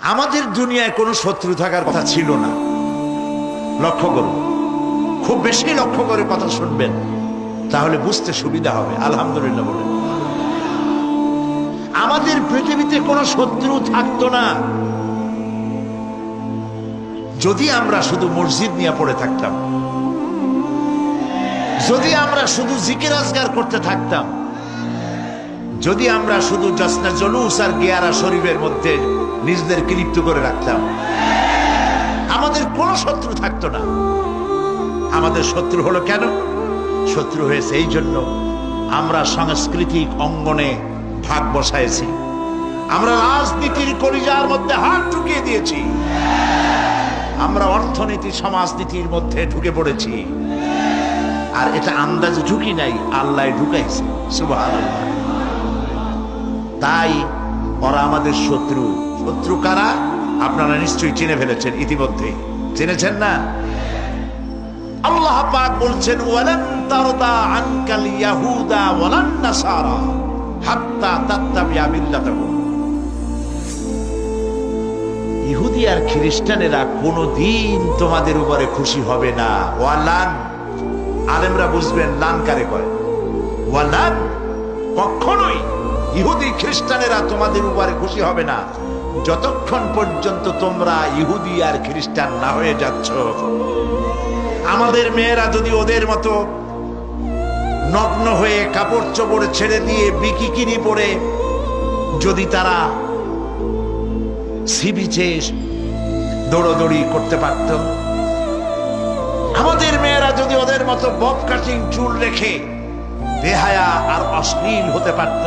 আমাদের দুনিয়ায় কোনো শত্রু থাকার কথা ছিল না। লক্ষ্য করুন, খুব বেশি লক্ষ্য করে কথা শুনবেন, তাহলে বুঝতে সুবিধা হবে। আলহামদুলিল্লাহ বলে আমাদের পৃথিবীতে কোনো শত্রু থাকতো না যদি আমরা শুধু মসজিদ নিয়ে পড়ে থাকতাম, যদি আমরা শুধু জিকির আজগার করতে থাকতাম, যদি আমরা শুধু জসনা জলুস আর গিয়ারা শরীফের মধ্যে নিজেদেরকে লিপ্ত করে রাখতাম, আমাদের কোনো শত্রু থাকতো না। আমাদের শত্রু হলো কেন? শত্রু হয়েছে এই জন্য আমরা সাংস্কৃতিক অঙ্গনে ভাগ বসাইছি, আমরা রাজনীতির কলিজার মধ্যে হাত ঢুকিয়ে দিয়েছি, আমরা অর্থনীতি সমাজনীতির মধ্যে ঢুকে পড়েছি। আর এটা আন্দাজে ঢুকি নাই, আল্লাহ ঢুকাইছে। সুবহানাল্লাহ। তাই ওরা আমাদের শত্রু। শত্রু কারা? আপনারা নিশ্চয়ই চিনে ফেলেছেন ইতিমধ্যে। চিনেছেন না? আল্লাহ পাক বলছেন, ওয়ালান তারদা আনকাল ইয়াহুদা ওয়ালান নাসারা হাত্তা তাত্তাবিয়া মিল্লাতাহুম। ইহুদি আর খ্রিস্টানেরা কোনদিন তোমাদের উপরে খুশি হবে না। ওয়ালান, আলেমরা বুঝবেন লান কারে কয়। ওয়ালান, কখনোই ইহুদি খ্রিস্টানেরা তোমাদের উপরে খুশি হবে না যতক্ষণ পর্যন্ত তোমরা ইহুদি আর খ্রিস্টান না হয়ে যাচ্ছ। আমাদের মেয়েরা যদি ওদের মতো নগ্ন হয়ে কাপড় চোপড় ছেড়ে দিয়ে বিকিনি পরে যদি তারা সি বিচে দৌড়দৌড়ি করতে পারত, আমাদের মেয়েরা যদি ওদের মতো বব কাটিং চুল রেখে বেহায়া আর অশ্লীল হতে পারত,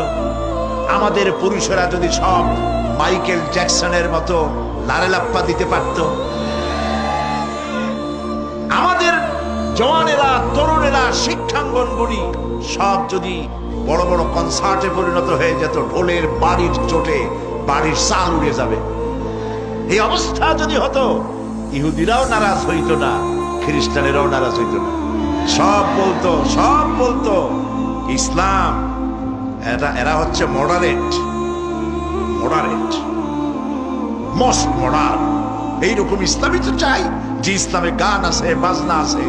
আমাদের পুরুষেরা যদি সব মাইকেল জ্যাকসনের মতো লারেলাপ্পা দিতে পারত, আমাদের জওয়ানেরা তরুণেরা শিক্ষাঙ্গনগুলি সব যদি বড় বড় কনসার্টে পরিণত হয়ে যেত, ঢোলের বাড়ির চোটে বাড়ির চাল উড়ে যাবে, এই অবস্থা যদি হতো, ইহুদিরাও নারাজ হইতো না, খ্রিস্টানেরাও নারাজ হইতো না। সব বলতো ইসলাম এরা হচ্ছে মডারেট, মোস্ট মডার্ন। এইরকম ইসলামই তো চাই, যে ইসলামে গান আছে, বাজনা আছে,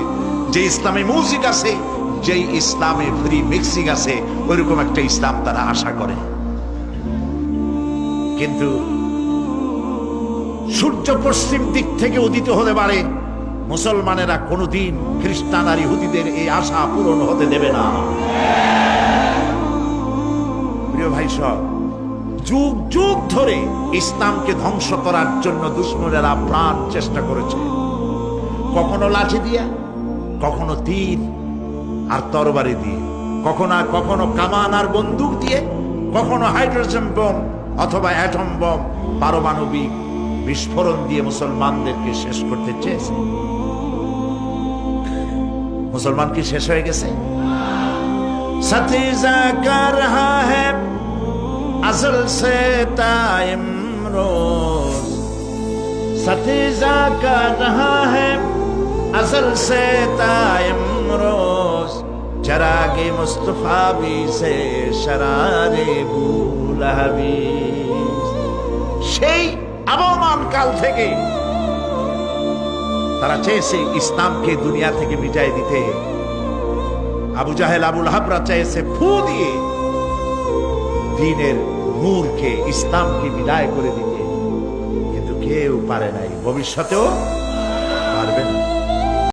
যে ইসলামে মিউজিক আছে, যে ইসলামে ফ্রি মিক্সিং আছে, ওইরকম একটা ইসলাম তারা আশা করে। কিন্তু সূর্য পশ্চিম দিক থেকে উদিত হতে পারে, মুসলমানেরা কোনদিন খ্রিস্টান আর ইহুদিদের এই আশা পূরণ হতে দেবে না। প্রিয় ভাই সব, যুগ যুগ ধরে ইসলামকে ধ্বংস করার জন্য দুশমনেরা প্রাণ চেষ্টা করেছে, কখনো লাঠি দিয়ে, কখনো তীর আর তরবারি দিয়ে, কখনো কামান আর বন্দুক দিয়ে, কখনো হাইড্রোজেন বোম অথবা অ্যাটম বোম, পারমাণবিক বিস্ফোরণ দিয়ে মুসলমানদেরকে শেষ করতে চেয়েছে। মুসলমান কি শেষ হয়ে গেছে? সতীজা কর রহা হ্যায় असल से ताइम रोज, सतीजा कर रहा है असल से ताइम रोज, चरागे मुस्तफा भी से शरारे बुलहबी। সেই আবহমান কাল থেকে তারা চেয়েছে ইসলামকে দুনিয়া থেকে মিটাই দিতে। আবু জাহেল, আবু লাহাবরা চেয়েছে ফু দিয়ে দ্বীনের নূরকে, ইসলামকে বিদায় করে দিতে, কিন্তু কেউ পারে নাই, ভবিষ্যতেও